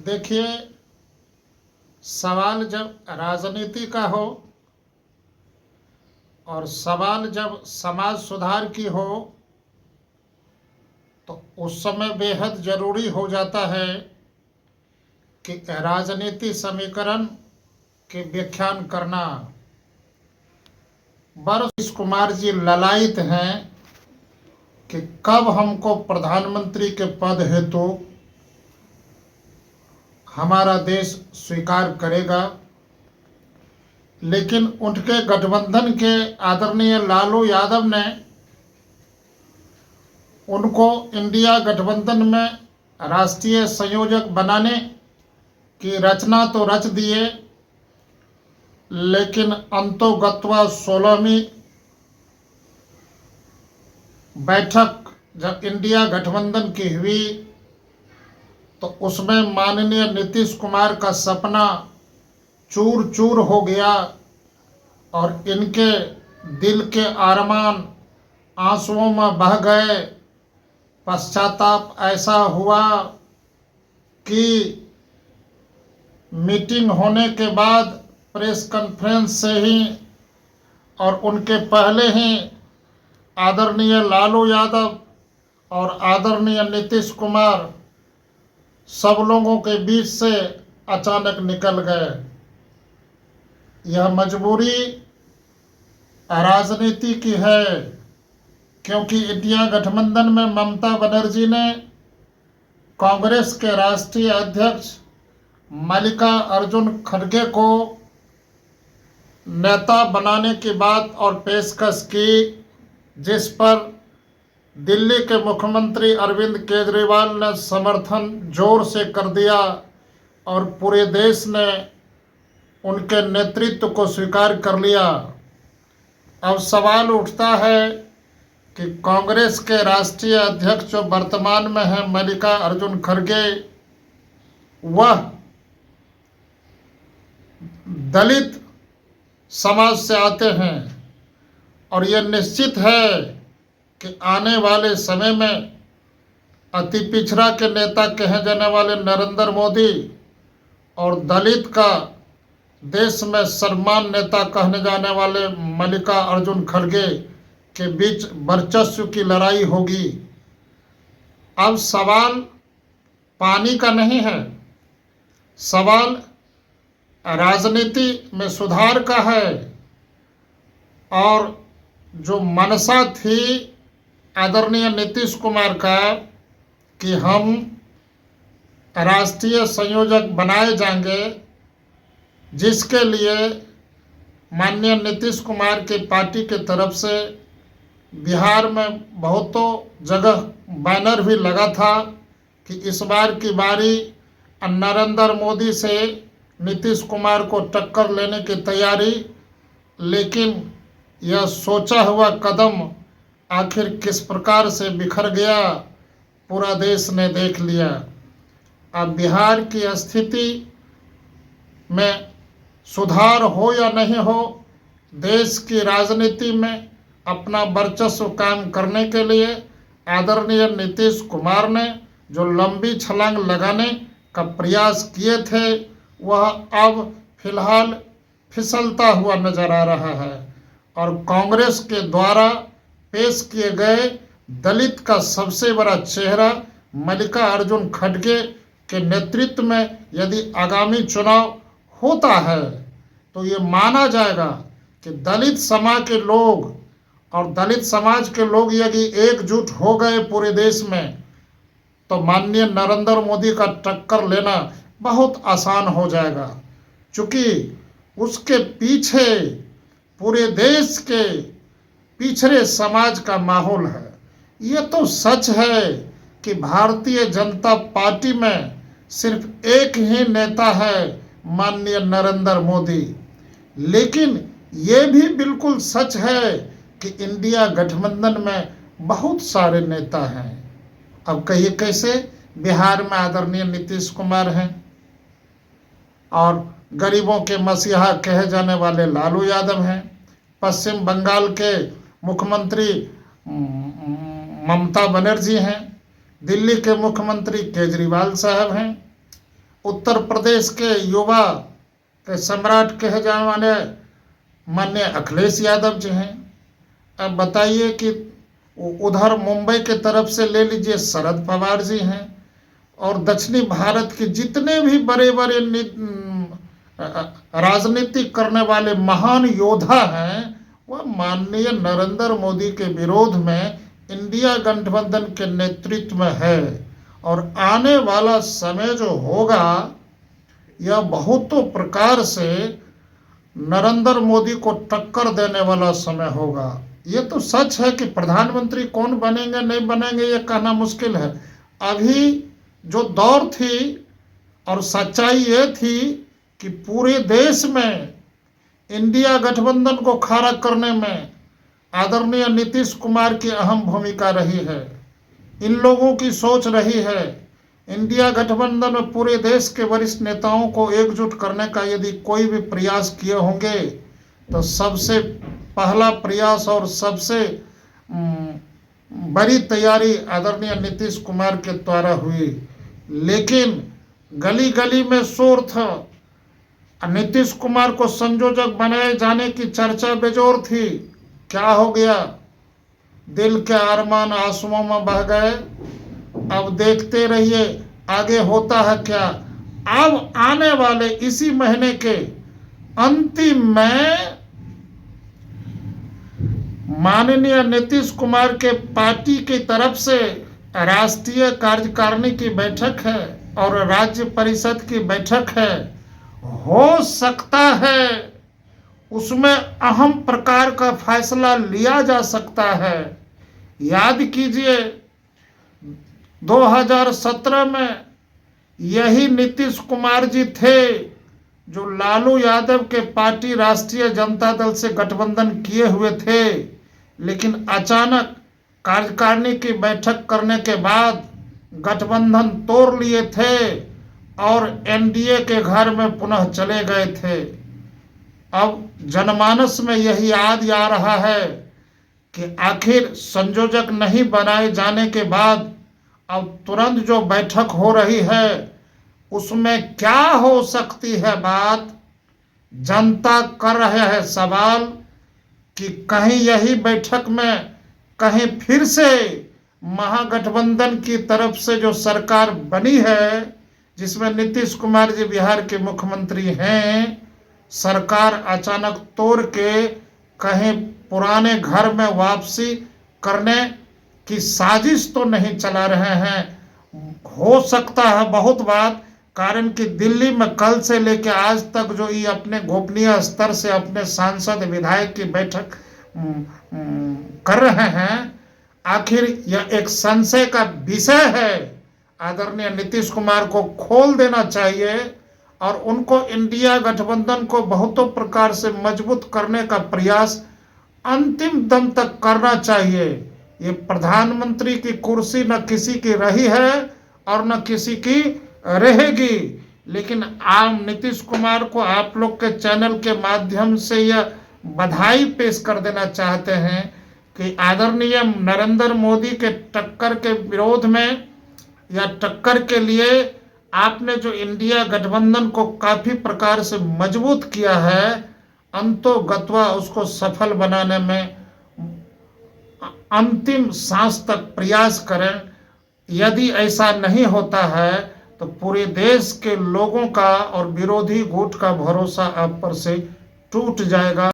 देखिए, सवाल जब राजनीति का हो और सवाल जब समाज सुधार की हो तो उस समय बेहद जरूरी हो जाता है कि राजनीति समीकरण के व्याख्यान करना। नीतीश कुमार जी ललायित हैं कि कब हमको प्रधानमंत्री के पद हेतु हमारा देश स्वीकार करेगा, लेकिन उनके गठबंधन के आदरणीय लालू यादव ने उनको इंडिया गठबंधन में राष्ट्रीय संयोजक बनाने की रचना तो रच दिए, लेकिन अंतोगत्वा 16वीं बैठक जब इंडिया गठबंधन की हुई तो उसमें माननीय नीतीश कुमार का सपना चूर चूर हो गया और इनके दिल के अरमान आंसुओं में बह गए। पश्चाताप ऐसा हुआ कि मीटिंग होने के बाद प्रेस कॉन्फ्रेंस से ही और उनके पहले ही आदरणीय लालू यादव और आदरणीय नीतीश कुमार सब लोगों के बीच से अचानक निकल गए। यह मजबूरी राजनीति की है, क्योंकि इंडिया गठबंधन में ममता बनर्जी ने कांग्रेस के राष्ट्रीय अध्यक्ष मल्लिकार्जुन खड़गे को नेता बनाने की बात और पेशकश की, जिस पर दिल्ली के मुख्यमंत्री अरविंद केजरीवाल ने समर्थन जोर से कर दिया और पूरे देश ने उनके नेतृत्व को स्वीकार कर लिया। अब सवाल उठता है कि कांग्रेस के राष्ट्रीय अध्यक्ष जो वर्तमान में है मल्लिकार्जुन खड़गे, वह दलित समाज से आते हैं और यह निश्चित है कि आने वाले समय में अति पिछड़ा के नेता कहे जाने वाले नरेंद्र मोदी और दलित का देश में सर्वमान्य नेता कहने जाने वाले मल्लिकार्जुन खड़गे के बीच वर्चस्व की लड़ाई होगी। अब सवाल पानी का नहीं है, सवाल राजनीति में सुधार का है। और जो मनसा थी आदरणीय नीतीश कुमार का कि हम राष्ट्रीय संयोजक बनाए जाएंगे, जिसके लिए माननीय नीतीश कुमार की पार्टी के तरफ से बिहार में बहुतों जगह बैनर भी लगा था कि इस बार की बारी नरेंद्र मोदी से नीतीश कुमार को टक्कर लेने की तैयारी। लेकिन यह सोचा हुआ कदम आखिर किस प्रकार से बिखर गया, पूरा देश ने देख लिया। अब बिहार की स्थिति में सुधार हो या नहीं हो, देश की राजनीति में अपना वर्चस्व कायम करने के लिए आदरणीय नीतीश कुमार ने जो लंबी छलांग लगाने का प्रयास किए थे, वह अब फिलहाल फिसलता हुआ नजर आ रहा है। और कांग्रेस के द्वारा पेश किए गए दलित का सबसे बड़ा चेहरा मल्लिकार्जुन खड़गे के नेतृत्व में यदि आगामी चुनाव होता है तो ये माना जाएगा कि दलित समाज के लोग और दलित समाज के लोग यदि एकजुट हो गए पूरे देश में तो माननीय नरेंद्र मोदी का टक्कर लेना बहुत आसान हो जाएगा, क्योंकि उसके पीछे पूरे देश के पिछड़े समाज का माहौल है। ये तो सच है कि भारतीय जनता पार्टी में सिर्फ एक ही नेता है, माननीय नरेंद्र मोदी, लेकिन ये भी बिल्कुल सच है कि इंडिया गठबंधन में बहुत सारे नेता हैं। अब कहिए कैसे? बिहार में आदरणीय नीतीश कुमार हैं और गरीबों के मसीहा कहे जाने वाले लालू यादव हैं। पश्चिम बंगाल के मुख्यमंत्री ममता बनर्जी हैं। दिल्ली के मुख्यमंत्री केजरीवाल साहब हैं। उत्तर प्रदेश के युवा के सम्राट कहे जाने वाले माननीय अखिलेश यादव जी हैं। अब बताइए कि उधर मुंबई के तरफ से ले लीजिए शरद पवार जी हैं, और दक्षिणी भारत के जितने भी बड़े बड़े राजनीति करने वाले महान योद्धा हैं वह माननीय नरेंद्र मोदी के विरोध में इंडिया गठबंधन के नेतृत्व में है। और आने वाला समय जो होगा यह बहुतों प्रकार से नरेंद्र मोदी को टक्कर देने वाला समय होगा। ये तो सच है कि प्रधानमंत्री कौन बनेंगे नहीं बनेंगे ये कहना मुश्किल है। अभी जो दौर थी और सच्चाई ये थी कि पूरे देश में इंडिया गठबंधन को खड़ा करने में आदरणीय नीतीश कुमार की अहम भूमिका रही है। इन लोगों की सोच रही है इंडिया गठबंधन में पूरे देश के वरिष्ठ नेताओं को एकजुट करने का यदि कोई भी प्रयास किए होंगे तो सबसे पहला प्रयास और सबसे बड़ी तैयारी आदरणीय नीतीश कुमार के द्वारा हुई। लेकिन गली गली में शोर था, नीतीश कुमार को संयोजक बनाए जाने की चर्चा बेजोर थी। क्या हो गया? दिल के अरमान आंसुओं में बह गए। अब देखते रहिए आगे होता है क्या। अब आने वाले इसी महीने के अंतिम में माननीय नीतीश कुमार के पार्टी की तरफ से राष्ट्रीय कार्यकारिणी की बैठक है और राज्य परिषद की बैठक है। हो सकता है उसमें अहम प्रकार का फैसला लिया जा सकता है। याद कीजिए 2017 में यही नीतीश कुमार जी थे जो लालू यादव के पार्टी राष्ट्रीय जनता दल से गठबंधन किए हुए थे, लेकिन अचानक कार्यकारिणी की बैठक करने के बाद गठबंधन तोड़ लिए थे और एनडीए के घर में पुनः चले गए थे। अब जनमानस में यही याद आ रहा है कि आखिर संयोजक नहीं बनाए जाने के बाद अब तुरंत जो बैठक हो रही है उसमें क्या हो सकती है बात। जनता कर रहे हैं सवाल कि कहीं यही बैठक में कहीं फिर से महागठबंधन की तरफ से जो सरकार बनी है जिसमें नीतीश कुमार जी बिहार के मुख्यमंत्री हैं, सरकार अचानक तोड़ के कहीं पुराने घर में वापसी करने की साजिश तो नहीं चला रहे हैं। हो सकता है बहुत बात, कारण कि दिल्ली में कल से लेकर आज तक जो ये अपने गोपनीय स्तर से अपने सांसद विधायक की बैठक कर रहे हैं, आखिर यह एक संशय का विषय है। आदरणीय नीतीश कुमार को खोल देना चाहिए और उनको इंडिया गठबंधन को बहुतों प्रकार से मजबूत करने का प्रयास अंतिम दम तक करना चाहिए। ये प्रधानमंत्री की कुर्सी न किसी की रही है और न किसी की रहेगी, लेकिन आम नीतीश कुमार को आप लोग के चैनल के माध्यम से यह बधाई पेश कर देना चाहते हैं कि आदरणीय नरेंद्र मोदी के टक्कर के विरोध में या टक्कर के लिए आपने जो इंडिया गठबंधन को काफी प्रकार से मजबूत किया है, अंतोगत्वा उसको सफल बनाने में अंतिम सांस तक प्रयास करें। यदि ऐसा नहीं होता है तो पूरे देश के लोगों का और विरोधी गुट का भरोसा आप पर से टूट जाएगा।